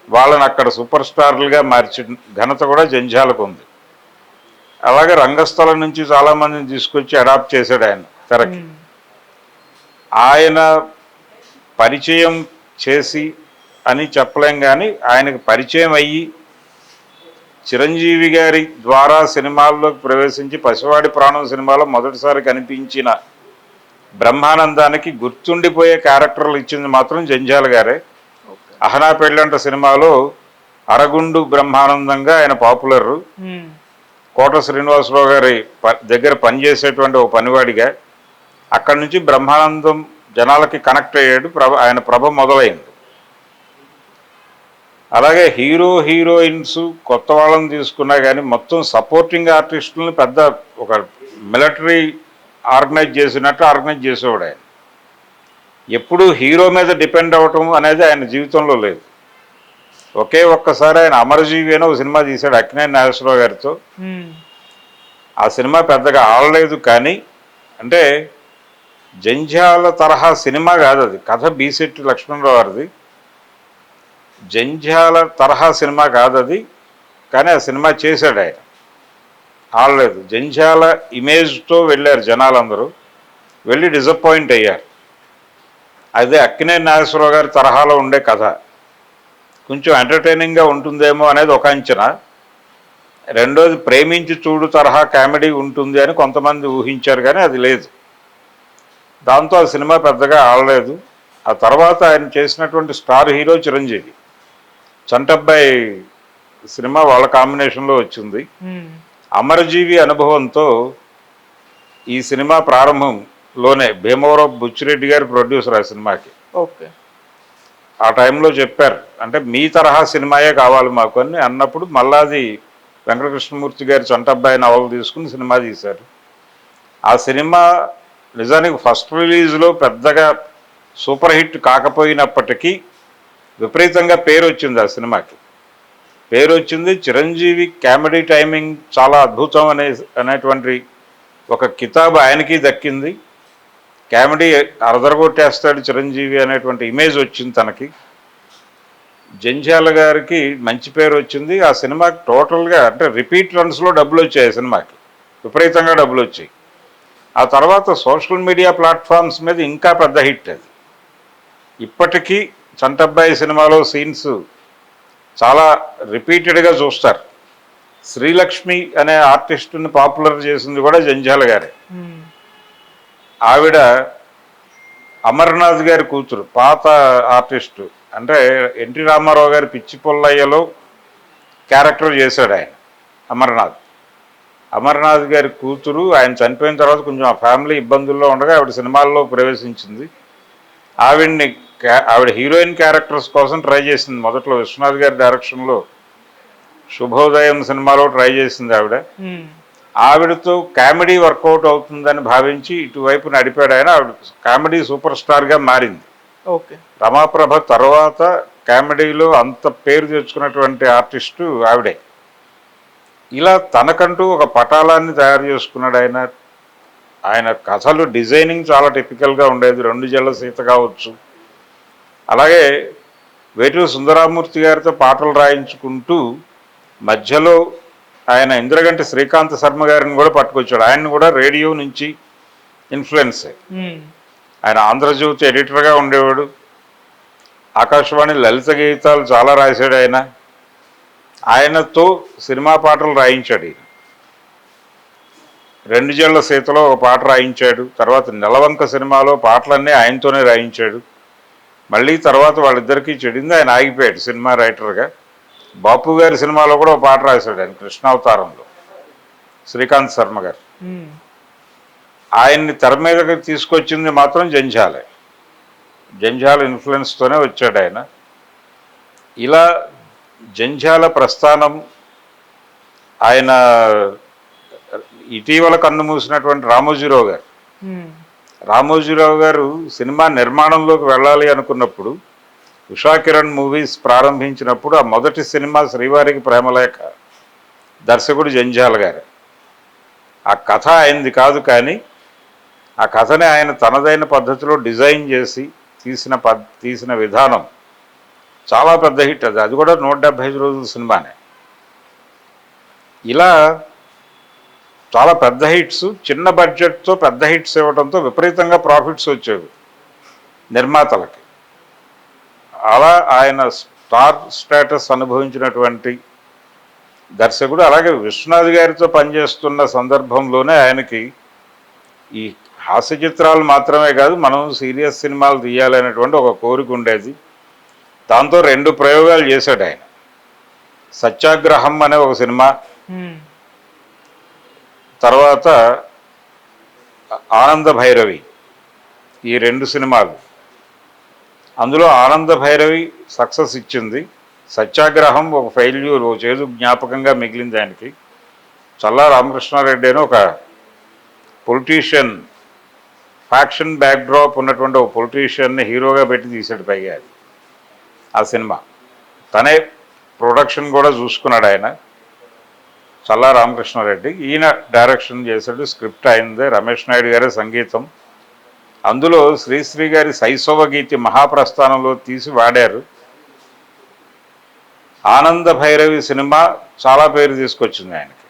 వాళ్ళని అక్కడ సూపర్ స్టార్లుగా మార్చిన ఘనత కూడా జంధ్యాలకు ఉంది. అలాగే రంగస్థలం నుంచి చాలామందిని తీసుకొచ్చి అడాప్ట్ చేశాడు ఆయన తెరకి. ఆయన పరిచయం చేసి అని చెప్పలేం, కానీ ఆయనకు పరిచయం అయ్యి చిరంజీవి గారి ద్వారా సినిమాల్లోకి ప్రవేశించి పసివాడి ప్రాణం సినిమాలో మొదటిసారి కనిపించిన బ్రహ్మానందానికి గుర్తుండిపోయే క్యారెక్టర్లు ఇచ్చింది మాత్రం జంధ్యాల గారే. అహనా పెళ్ళంట సినిమాలో అరగుండు బ్రహ్మానందంగా ఆయన పాపులర్, కోట శ్రీనివాసరావు గారి దగ్గర పనిచేసేటువంటి ఒక పనివాడిగా అక్కడి నుంచి బ్రహ్మానందం జనాలకి కనెక్ట్ అయ్యాడు. ఆయన ప్రభ మొదలైంది. అలాగే హీరోయిన్స్ కొత్త వాళ్ళని తీసుకున్నా కానీ మొత్తం సపోర్టింగ్ ఆర్టిస్టులను పెద్ద ఒక మిలిటరీ ఆర్గనైజ్ చేసినట్టు ఆర్గనైజ్ చేసేవాడు ఆయన. ఎప్పుడూ హీరో మీద డిపెండ్ అవ్వటం అనేది ఆయన జీవితంలో లేదు. ఒకే ఒక్కసారి ఆయన అమరజీవి అని ఒక సినిమా తీశాడు అక్కినేని నాగేశ్వరరావు గారితో. ఆ సినిమా పెద్దగా ఆడలేదు, కానీ అంటే జంధ్యాల తరహా సినిమా కాదు అది, కథ బీసెట్టి లక్ష్మణరావు గారిది. జంధ్యాల తరహా సినిమా కాదు అది, కానీ ఆ సినిమా చేశాడు ఆయన, ఆడలేదు. జంధ్యాల ఇమేజ్తో వెళ్ళారు జనాలందరూ, వెళ్ళి డిసప్పాయింట్ అయ్యారు. అదే అక్కినేని నాగేశ్వరరావు గారి తరహాలో ఉండే కథ కొంచెం ఎంటర్టైనింగ్గా ఉంటుందేమో అనేది ఒక అంచనా. రెండోది ప్రేమించి చూడు తరహా కామెడీ ఉంటుంది అని కొంతమంది ఊహించారు, కానీ అది లేదు. దాంతో ఆ సినిమా పెద్దగా ఆడలేదు. ఆ తర్వాత ఆయన చేసినటువంటి star hero Chiranjeevi, Chantabbai cinema వాళ్ళ కాంబినేషన్లో వచ్చింది. అమరజీవి అనుభవంతో ఈ సినిమా ప్రారంభంలోనే భీమవరం బుచ్చిరెడ్డి గారు ప్రొడ్యూసర్ ఆ సినిమాకి. ఓకే. ఆ టైంలో చెప్పారు, అంటే మీ తరహా సినిమాయే కావాలి మాకు అని అన్నప్పుడు మల్లాది వెంకటకృష్ణమూర్తి గారి చంటబ్బాయి నవలు తీసుకుని సినిమా తీశారు. ఆ సినిమా నిజానికి ఫస్ట్ రిలీజ్లో పెద్దగా సూపర్ హిట్ కాకపోయినప్పటికీ విపరీతంగా పేరు వచ్చింది. ఆ సినిమాకి పేరు వచ్చింది. చిరంజీవి కామెడీ టైమింగ్ చాలా అద్భుతం అనేటువంటి ఒక కితాబ్ ఆయనకి దక్కింది. కామెడీ అరదరగొట్టేస్తాడు చిరంజీవి అనేటువంటి ఇమేజ్ వచ్చింది తనకి. జంధ్యాల గారికి మంచి పేరు వచ్చింది. ఆ సినిమాకి టోటల్గా అంటే రిపీట్ రన్స్లో డబ్బులు వచ్చాయి. ఆ సినిమాకి విపరీతంగా డబ్బులు వచ్చాయి. ఆ తర్వాత సోషల్ మీడియా ప్లాట్ఫామ్స్ మీద ఇంకా పెద్ద హిట్ అది. ఇప్పటికీ చంటబ్బాయి సినిమాలో సీన్స్ చాలా రిపీటెడ్గా చూస్తారు. శ్రీలక్ష్మి అనే ఆర్టిస్టుని పాపులర్ చేసింది కూడా జంధ్యాల గారే. ఆవిడ అమర్నాథ్ గారి కూతురు, పాత ఆర్టిస్టు, అంటే ఎన్టీ రామారావు గారి పిచ్చి పుల్లయ్యలో క్యారెక్టర్ చేశాడు ఆయన అమర్నాథ్. అమర్నాథ్ గారి కూతురు ఆయన చనిపోయిన తర్వాత కొంచెం ఆ ఫ్యామిలీ ఇబ్బందుల్లో ఉండగా ఆవిడ సినిమాల్లో ప్రవేశించింది. ఆవిడ హీరోయిన్ క్యారెక్టర్స్ కోసం ట్రై చేసింది. మొదట్లో విశ్వనాథ్ గారి డైరెక్షన్లో శుభోదయం సినిమాలో ట్రై చేసింది ఆవిడ. ఆవిడతో కామెడీ వర్కౌట్ అవుతుందని భావించి ఇటువైపు నడిపాడు ఆయన. ఆవిడ కామెడీ సూపర్ స్టార్గా మారింది. ఓకే. రమాప్రభ తర్వాత కామెడీలో అంత పేరు తెచ్చుకున్నటువంటి ఆర్టిస్టు ఆవిడే. ఇలా తనకంటూ ఒక పటాలాన్ని తయారు చేసుకున్నాడు ఆయన. ఆయన కథలు డిజైనింగ్ చాలా టిపికల్గా ఉండేది. 2 జళ్ళ సీత కావచ్చు, అలాగే వేటూరి సుందరామూర్తి గారితో పాటలు రాయించుకుంటూ మధ్యలో ఆయన ఇంద్రగంటి శ్రీకాంత్ శర్మ గారిని కూడా పట్టుకొచ్చాడు. ఆయన్ని కూడా రేడియో నుంచి ఇన్ఫ్లుయెన్స్. ఆయన ఆంధ్రజ్యోతి ఎడిటర్గా ఉండేవాడు. ఆకాశవాణి లలిత గీతాలు చాలా రాశాడు ఆయన. ఆయనతో సినిమా పాటలు రాయించాడు. 2 జళ్ళ సీతలో ఒక పాట రాయించాడు. తర్వాత నెలవంక సినిమాలో పాటలన్నీ ఆయనతోనే రాయించాడు. మళ్ళీ తర్వాత వాళ్ళిద్దరికీ చెడింది, ఆయన ఆగిపోయాడు సినిమా రైటర్గా. బాపు గారి సినిమాలో కూడా ఒక పాట రాశాడు ఆయన, కృష్ణావతారంలో, శ్రీకాంత్ శర్మ గారు. ఆయన్ని తెర మీదకి తీసుకొచ్చింది మాత్రం జంధ్యాలే. జంధ్యాల ఇన్ఫ్లుయెన్స్తోనే వచ్చాడు ఆయన. ఇలా జంధ్యాల ప్రస్థానం, ఆయన ఇటీవల కన్ను మూసినటువంటి రామోజీరావు గారు సినిమా నిర్మాణంలోకి వెళ్ళాలి అనుకున్నప్పుడు, ఉషా కిరణ్ మూవీస్ ప్రారంభించినప్పుడు ఆ మొదటి సినిమా శ్రీవారికి ప్రేమలేఖ దర్శకుడు జంధ్యాల గారు. ఆ కథ ఆయనది కాదు, కానీ ఆ కథని ఆయన తనదైన పద్ధతిలో డిజైన్ చేసి తీసిన విధానం చాలా పెద్ద హిట్. అది కూడా 175 రోజుల సినిమానే. ఇలా చాలా పెద్ద హిట్స్, చిన్న బడ్జెట్తో పెద్ద హిట్స్ ఇవ్వడంతో విపరీతంగా ప్రాఫిట్స్ వచ్చేవి నిర్మాతలకి. అలా ఆయన స్టార్ స్టేటస్ అనుభవించినటువంటి దర్శకుడు. అలాగే విశ్వనాథ్ గారితో పనిచేస్తున్న సందర్భంలోనే ఆయనకి ఈ హాస్య చిత్రాలు మాత్రమే కాదు, మనం సీరియస్ సినిమాలు తీయాలనేటువంటి ఒక కోరిక ఉండేది. దాంతో 2 ప్రయోగాలు చేశాడు ఆయన. సత్యాగ్రహం అనే ఒక సినిమా, తర్వాత ఆనంద భైరవి, ఈ 2 సినిమాలు. అందులో ఆనంద భైరవి సక్సెస్ ఇచ్చింది, సత్యాగ్రహం ఒక ఫెయిల్యూర్, ఒక చేదు జ్ఞాపకంగా మిగిలింది ఆయనకి. చల్లా రామకృష్ణారెడ్డి అని ఒక పొలిటీషియన్, ఫ్యాక్షన్ బ్యాక్డ్రాప్ ఉన్నటువంటి ఒక పొలిటీషియన్ని హీరోగా పెట్టి తీశాడు. పైగా అది ఆ సినిమా తనే ప్రొడక్షన్ కూడా చూసుకున్నాడు ఆయన, చల్లా రామకృష్ణారెడ్డి. ఈయన డైరెక్షన్ చేశాడు, స్క్రిప్ట్ అయిందే, రమేష్ నాయుడు గారే సంగీతం. అందులో శ్రీశ్రీ గారి శైశవ గీతి మహాప్రస్థానంలో తీసి వాడారు. ఆనంద భైరవి సినిమా చాలా పేరు తీసుకొచ్చింది ఆయనకి.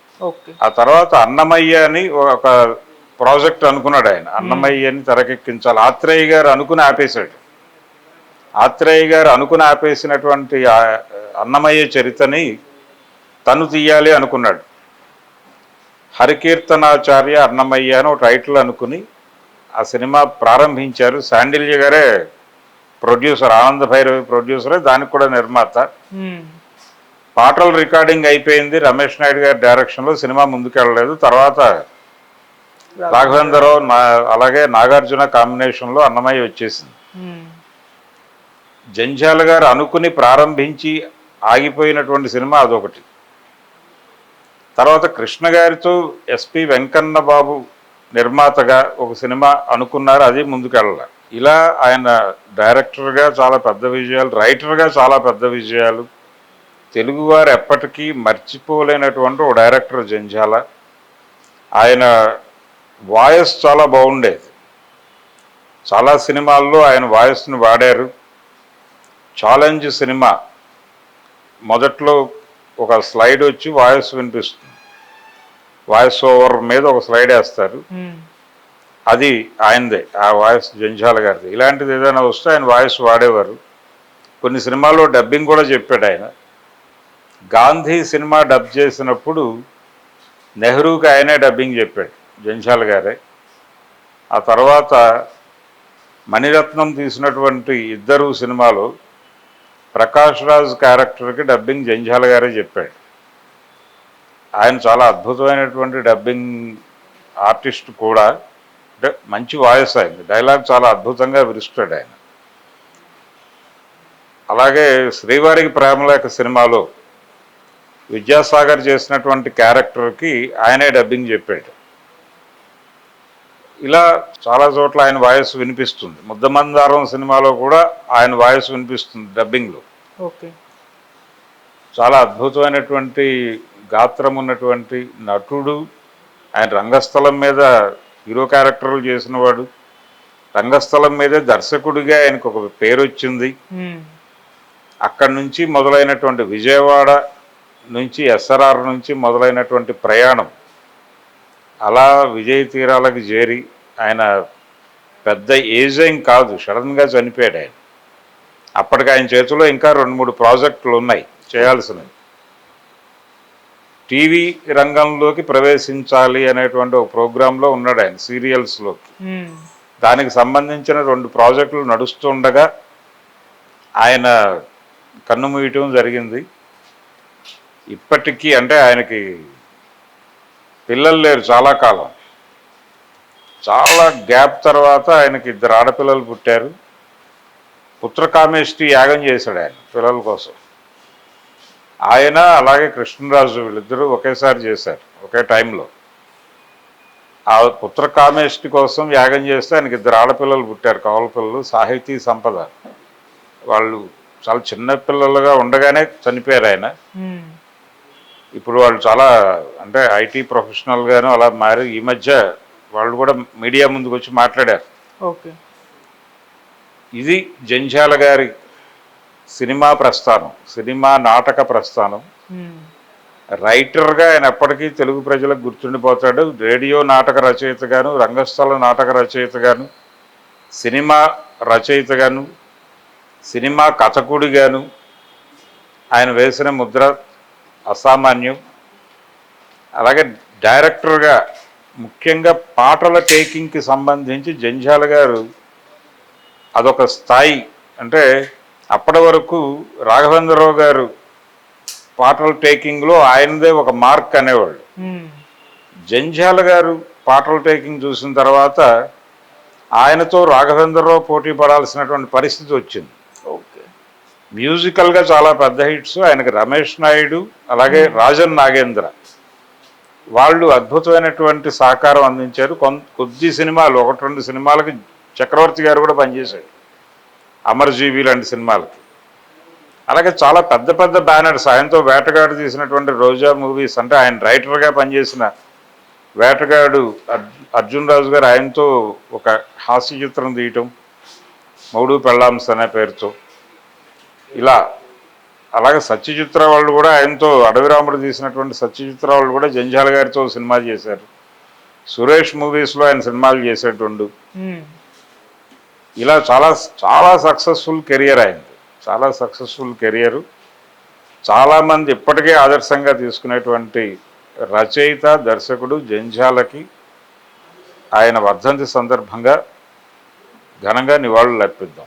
ఆ తర్వాత అన్నమయ్య అని ఒక ప్రాజెక్ట్ అనుకున్నాడు ఆయన, అన్నమయ్యని తెరకెక్కించాలి. ఆత్రేయ గారు అనుకుని ఆపేశాడు. ఆత్రేయ గారు అనుకుని ఆపేసినటువంటి అన్నమయ్య చరిత్రని తను తీయాలి అనుకున్నాడు. హరికీర్తనాచార్య అన్నమయ్య అని ఒక టైటిల్ అనుకుని ఆ సినిమా ప్రారంభించారు. శాండిల్య గారే ప్రొడ్యూసర్, ఆనంద భైరవి ప్రొడ్యూసరే, దానికి కూడా నిర్మాత. పాటలు రికార్డింగ్ అయిపోయింది రమేష్ నాయుడు గారి డైరెక్షన్లో. సినిమా ముందుకెళ్ళలేదు. తర్వాత రాఘవేంద్రరావు అలాగే నాగార్జున కాంబినేషన్లో అన్నమయ్య వచ్చేసింది. జంధ్యాల గారు అనుకుని ప్రారంభించి ఆగిపోయినటువంటి సినిమా అదొకటి. తర్వాత కృష్ణ గారితో ఎస్పి వెంకన్న బాబు నిర్మాతగా ఒక సినిమా అనుకున్నారు, అది ముందుకెళ్ళాలి. ఇలా ఆయన డైరెక్టర్గా చాలా పెద్ద విజయాలు, రైటర్గా చాలా పెద్ద విజయాలు. తెలుగువారు ఎప్పటికీ మర్చిపోలేనటువంటి ఒక డైరెక్టర్ జంధ్యాల. ఆయన వాయిస్ చాలా బాగుండేది. చాలా సినిమాల్లో ఆయన వాయిస్ని వాడారు. ఛాలెంజ్ సినిమా మొదట్లో ఒక స్లైడ్ వచ్చి వాయిస్ వినిపిస్తుంది, వాయిస్ ఓవర్ మీద ఒక స్లైడ్ వేస్తారు, అది ఆయనదే, ఆ వాయిస్ జంధ్యాల గారిది. ఇలాంటిది ఏదైనా వస్తే ఆయన వాయిస్ వాడేవారు. కొన్ని సినిమాల్లో డబ్బింగ్ కూడా చెప్పాడు ఆయన. గాంధీ సినిమా డబ్ చేసినప్పుడు నెహ్రూకి ఆయనే డబ్బింగ్ చెప్పాడు, జంధ్యాల గారే. ఆ తర్వాత మణిరత్నం తీసినటువంటి ఇద్దరు సినిమాలో ప్రకాష్ రాజ్ క్యారెక్టర్కి డబ్బింగ్ జంధ్యాల గారే చెప్పాడు. ఆయన చాలా అద్భుతమైనటువంటి డబ్బింగ్ ఆర్టిస్ట్ కూడా. అంటే మంచి వాయిస్ అయింది, డైలాగ్ చాలా అద్భుతంగా విరుస్తాడు ఆయన. అలాగే శ్రీవారికి ప్రేమలేఖ సినిమాలో విద్యాసాగర్ చేసినటువంటి క్యారెక్టర్కి ఆయనే డబ్బింగ్ చెప్పాడు. ఇలా చాలా చోట్ల ఆయన వాయిస్ వినిపిస్తుంది. ముద్దమందారం సినిమాలో కూడా ఆయన వాయిస్ వినిపిస్తుంది డబ్బింగ్లో. చాలా అద్భుతమైనటువంటి గాత్రం ఉన్నటువంటి నటుడు ఆయన. రంగస్థలం మీద హీరో క్యారెక్టర్లు చేసినవాడు, రంగస్థలం మీదే దర్శకుడిగా ఆయనకు ఒక పేరు వచ్చింది. అక్కడి నుంచి మొదలైనటువంటి విజయవాడ నుంచి ఎస్ఆర్ఆర్ నుంచి మొదలైనటువంటి ప్రయాణం అలా విజయ తీరాలకు చేరి, ఆయన పెద్ద ఏజ్ ఏం కాదు, సడన్గా చనిపోయాడు ఆయన. అప్పటికి ఆయన చేతిలో ఇంకా 2-3 ప్రాజెక్టులు ఉన్నాయి చేయాల్సినవి. టీవీ రంగంలోకి ప్రవేశించాలి అనేటువంటి ఒక ప్రోగ్రాంలో ఉన్నాడు ఆయన, సీరియల్స్లోకి. దానికి సంబంధించిన 2 ప్రాజెక్టులు నడుస్తుండగా ఆయన కన్నుమూయటం జరిగింది. ఇప్పటికీ అంటే ఆయనకి పిల్లలు లేరు చాలా కాలం. చాలా గ్యాప్ తర్వాత ఆయనకి 2 ఆడపిల్లలు పుట్టారు. పుత్రకామేష్టి యాగం చేశాడు ఆయన పిల్లల కోసం. ఆయన అలాగే కృష్ణరాజు వీళ్ళిద్దరూ ఒకేసారి చేశారు, ఒకే టైంలో. ఆ పుత్రకామేష్టి కోసం యాగం చేస్తే ఆయనకి 2 ఆడపిల్లలు పుట్టారు, కవల పిల్లలు. సాహితీ సంపద వాళ్ళు చాలా చిన్న పిల్లలుగా ఉండగానే చనిపోయారు ఆయన. ఇప్పుడు వాళ్ళు చాలా అంటే ఐటీ ప్రొఫెషనల్గాను అలా మారి ఈ మధ్య వాళ్ళు కూడా మీడియా ముందుకు వచ్చి మాట్లాడారు. ఓకే. ఇది జంధ్యాల గారి సినిమా ప్రస్థానం, సినిమా నాటక ప్రస్థానం. రైటర్గా ఆయన ఎప్పటికీ తెలుగు ప్రజలకు గుర్తుండిపోతాడు. రేడియో నాటక రచయితగాను, రంగస్థల నాటక రచయితగాను, సినిమా రచయితగాను, సినిమా కథకుడిగాను ఆయన వేసిన ముద్ర అసామాన్యం. అలాగే డైరెక్టర్గా ముఖ్యంగా పాటల టేకింగ్కి సంబంధించి జంధ్యాల గారు అదొక స్థాయి. అంటే అప్పటి వరకు రాఘవేంద్రరావు గారు పాటల టేకింగ్లో ఆయనదే ఒక మార్క్ అనేవాళ్ళు. జంధ్యాల గారు పాటల టేకింగ్ చూసిన తర్వాత ఆయనతో రాఘవేంద్రరావు పోటీ పడాల్సినటువంటి పరిస్థితి వచ్చింది. ఓకే. మ్యూజికల్గా చాలా పెద్ద హిట్స్ ఆయనకి. రమేష్ నాయుడు అలాగే రాజన్ నాగేంద్ర వాళ్ళు అద్భుతమైనటువంటి సహకారం అందించారు. కొద్ది సినిమాలు, 1-2 సినిమాలకి చక్రవర్తి గారు కూడా పనిచేశాడు, అమరజీవి లాంటి సినిమాలకి. అలాగే చాలా పెద్ద పెద్ద బ్యానర్స్ ఆయనతో వేటగాడు తీసినటువంటి రోజా మూవీస్, అంటే ఆయన రైటర్గా పనిచేసిన వేటగాడు అర్జున్ రాజు గారు ఆయనతో ఒక హాస్య చిత్రం తీయటం, మౌడు పెళ్ళాంస్ అనే పేరుతో. ఇలా అలాగే సత్యచిత్ర వాళ్ళు కూడా ఆయనతో, అడవిరాముడు తీసినటువంటి సత్యచిత్ర వాళ్ళు కూడా జంధ్యాల గారితో సినిమా చేశారు. సురేష్ మూవీస్లో ఆయన సినిమాలు చేసేటుండు. ఇలా చాలా చాలా సక్సెస్ఫుల్ కెరియర్ అయింది, చాలా సక్సెస్ఫుల్ కెరియరు. చాలామంది ఇప్పటికే ఆదర్శంగా తీసుకునేటువంటి రచయిత, దర్శకుడు జంధ్యాలకి ఆయన వర్ధంతి సందర్భంగా ఘనంగా నివాళులు అర్పిద్దాం.